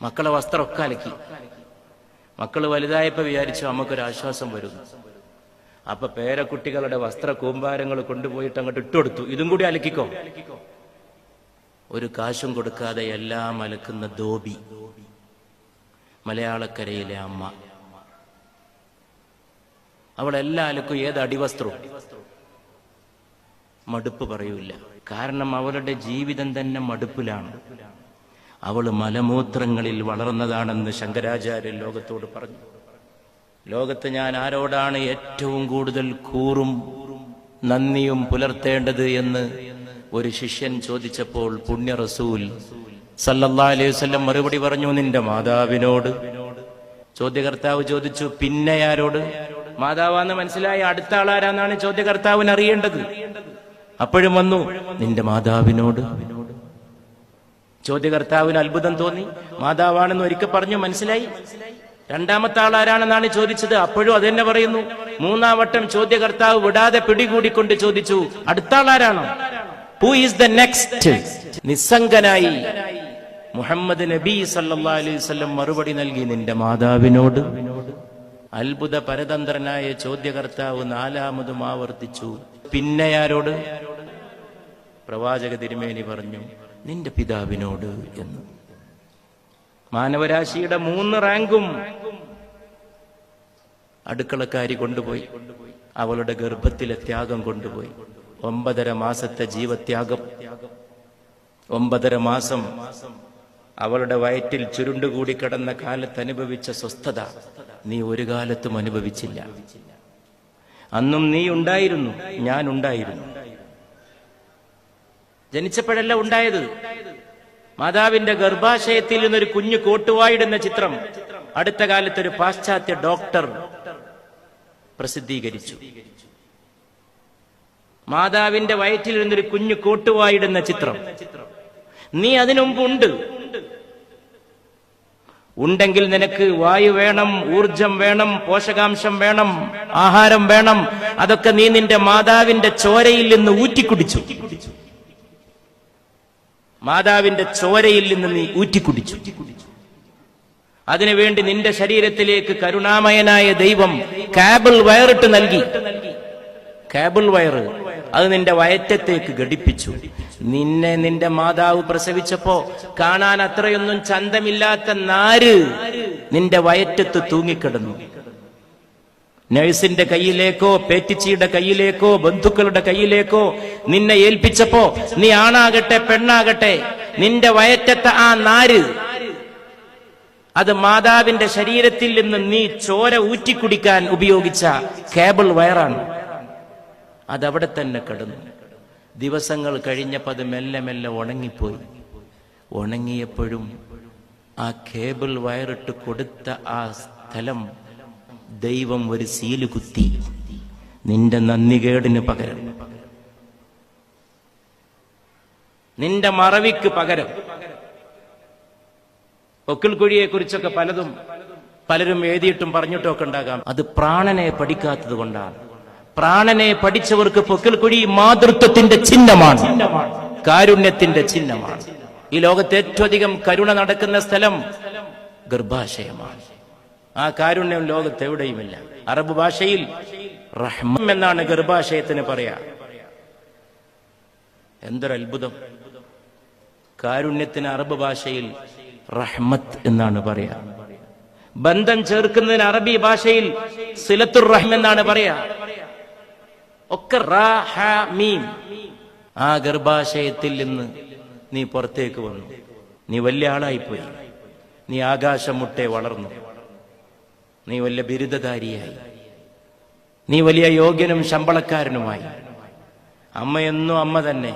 മക്കളെ വസ്ത്രമൊക്കെ അലക്കി. മക്കൾ വലുതായപ്പോ വിചാരിച്ചു നമുക്കൊരാശ്വാസം വരുന്നു. അപ്പൊ പേരക്കുട്ടികളുടെ വസ്ത്ര കൂമ്പാരങ്ങൾ കൊണ്ടുപോയിട്ട് അങ്ങോട്ട് ഇട്ടുകൊടുത്തു. ഇതും കൂടി അലക്കിക്കോ. ഒരു കാശും കൊടുക്കാതെ എല്ലാം അലക്കുന്ന ധോബി, മലയാളക്കരയിലെ അമ്മ. അവളെല്ലാം അലക്കും. ഏത് അടിവസ്ത്രവും. മടുപ്പ് പറയൂല. കാരണം അവളുടെ ജീവിതം തന്നെ മടുപ്പിലാണ്. അവള് മലമൂത്രങ്ങളിൽ വളർന്നതാണെന്ന് ശങ്കരാചാര്യൻ ലോകത്തോട് പറഞ്ഞു. ലോകത്ത് ഞാൻ ആരോടാണ് ഏറ്റവും കൂടുതൽ കൂറും നന്ദിയും പുലർത്തേണ്ടത് എന്ന് ഒരു ശിഷ്യൻ ചോദിച്ചപ്പോൾ പുണ്യ റസൂൽ സല്ലല്ലാഹു അലൈഹി വസല്ലം മറുപടി പറഞ്ഞു, നിന്റെ മാതാവിനോട്. ചോദ്യകർത്താവ് ചോദിച്ചു, പിന്നെ ആരോട്? മാതാവാന്ന് മനസ്സിലായി. അടുത്ത ആളാരാന്നാണ് ചോദ്യകർത്താവിന് അറിയേണ്ടത്. അപ്പോഴും വന്നു, നിന്റെ മാതാവിനോട്. ചോദ്യകർത്താവിന് അത്ഭുതം തോന്നി. മാതാവാണെന്ന് ഒരിക്കൽ പറഞ്ഞു, മനസ്സിലായി. രണ്ടാമത്തെ ആളാരാണെന്നാണ് ചോദിച്ചത്. അപ്പോഴും അതെന്നെ പറയുന്നു. മൂന്നാം വട്ടം ചോദ്യകർത്താവ് വിടാതെ പിടികൂടിക്കൊണ്ട് ചോദിച്ചു, അടുത്ത ആളാരാണോ? Who is the next? നിസ്സംഗനായി മുഹമ്മദ് നബി സല്ലല്ലാഹു അലൈഹി വസല്ലം മറുപടി നൽകി, നിന്റെ മാതാവിനോട്. അത്ഭുത പരതന്ത്രനായ ചോദ്യകർത്താവ് നാലാമതും ആവർത്തിച്ചു, പിന്നെ ആരോട്? പ്രവാചക തിരുമേനി പറഞ്ഞു, നിന്റെ പിതാവിനോട് എന്ന്. മാനവരാശിയുടെ 3 റാങ്കും അടുക്കളക്കാരി കൊണ്ടുപോയി. അവളുടെ ഗർഭത്തിലെ ത്യാഗം കൊണ്ടുപോയി. 9.5 മാസത്തെ ജീവത്യാഗം. 9.5 മാസം അവളുടെ വയറ്റിൽ ചുരുണ്ടുകൂടി കിടന്ന കാലത്ത് അനുഭവിച്ച സ്വസ്ഥത നീ ഒരു കാലത്തും അനുഭവിച്ചില്ല. അന്നും നീ ഉണ്ടായിരുന്നു, ഞാൻ ഉണ്ടായിരുന്നു. ജനിച്ചപ്പോഴല്ല ഉണ്ടായത്. മാതാവിന്റെ ഗർഭാശയത്തിൽ നിന്നൊരു കുഞ്ഞു കോട്ടുവായിടുന്ന ചിത്രം അടുത്ത കാലത്ത് ഒരു പാശ്ചാത്യ ഡോക്ടർ പ്രസിദ്ധീകരിച്ചു. മാതാവിന്റെ വയറ്റിൽ നിന്നൊരു കുഞ്ഞു കോട്ടുവായിടുന്ന ചിത്രം. നീ അതിനു മുമ്പ് ഉണ്ടെങ്കിൽ നിനക്ക് വായു വേണം, ഊർജം വേണം, പോഷകാംശം വേണം, ആഹാരം വേണം. അതൊക്കെ നീ നിന്റെ മാതാവിന്റെ ചോരയിൽ നിന്ന് ഊറ്റിക്കുടിച്ചു. മാതാവിന്റെ ചോരയിൽ നിന്ന് നീ ഊറ്റിക്കുടിച്ചു. അതിനുവേണ്ടി നിന്റെ ശരീരത്തിലേക്ക് കരുണാമയനായ ദൈവം കാബിൾ വയറിട്ട് നൽകി. കാബിൾ വയറ് അത് നിന്റെ വയറ്റത്തേക്ക് ഘടിപ്പിച്ചു. നിന്നെ നിന്റെ മാതാവ് പ്രസവിച്ചപ്പോ കാണാൻ അത്രയൊന്നും ചന്തമില്ലാത്ത നാര് നിന്റെ വയറ്റത്ത് തൂങ്ങിക്കിടന്നു. നഴ്സിന്റെ കയ്യിലേക്കോ പേറ്റിച്ചിയുടെ കയ്യിലേക്കോ ബന്ധുക്കളുടെ കയ്യിലേക്കോ നിന്നെ ഏൽപ്പിച്ചപ്പോ നീ ആണാകട്ടെ പെണ്ണാകട്ടെ നിന്റെ വയറ്റത്തെ ആ നാര് അത് മാതാവിന്റെ ശരീരത്തിൽ നിന്ന് നീ ചോര ഊറ്റിക്കുടിക്കാൻ ഉപയോഗിച്ച കേബിൾ വയറാണ്. അതവിടെ തന്നെ കിടന്നു. ദിവസങ്ങൾ കഴിഞ്ഞപ്പോൾ അത് മെല്ലെ മെല്ലെ ഉണങ്ങിപ്പോയി. ഉണങ്ങിയപ്പോഴും ആ കേബിൾ വയറിട്ട് കൊടുത്ത ആ സ്ഥലം ദൈവം ഒരു സീല് കുത്തി. നിന്റെ നന്ദികേടിന് പകരം, നിന്റെ മറവിക്ക് പകരം. പൊക്കിൾ കുഴിയെ കുറിച്ചൊക്കെ പലരും എഴുതിയിട്ടും പറഞ്ഞിട്ടും ഒക്കെ ഉണ്ടാകാം. അത് പ്രാണനെ പഠിക്കാത്തത് കൊണ്ടാണ്. പ്രാണനെ പഠിച്ചവർക്ക് പൊക്കിൾ കുഴി മാതൃത്വത്തിന്റെ ചിഹ്നമാണ്, കാരുണ്യത്തിന്റെ ചിഹ്നമാണ്. ഈ ലോകത്ത് ഏറ്റവും അധികം കരുണ നടക്കുന്ന സ്ഥലം ഗർഭാശയമാണ്. ആ കാരുണ്യം ലോകത്ത് എവിടെയുമില്ല. അറബ് ഭാഷയിൽ റഹ്മം എന്നാണ് ഗർഭാശയത്തിന് പറയാ. എന്തൊരു അത്ഭുതം! കാരുണ്യത്തിന് അറബ് ഭാഷയിൽ റഹ്മത്ത് എന്നാണ് പറയാ. ബന്ധം ചേർക്കുന്നതിന് അറബി ഭാഷയിൽ സിലത്തുർ റഹ്മ എന്നാണ് പറയാ. ഒക്കെ മീം. ആ ഗർഭാശയത്തിൽ നിന്ന് നീ പുറത്തേക്ക് വന്നു. നീ വലിയ ആളായിപ്പോയി. നീ ആകാശം മുട്ടെ വളർന്നു. നീ വലിയ ബിരുദധാരിയായി. നീ വലിയ യോഗ്യനും ശമ്പളക്കാരനുമായി. അമ്മയെന്നും അമ്മ തന്നെ.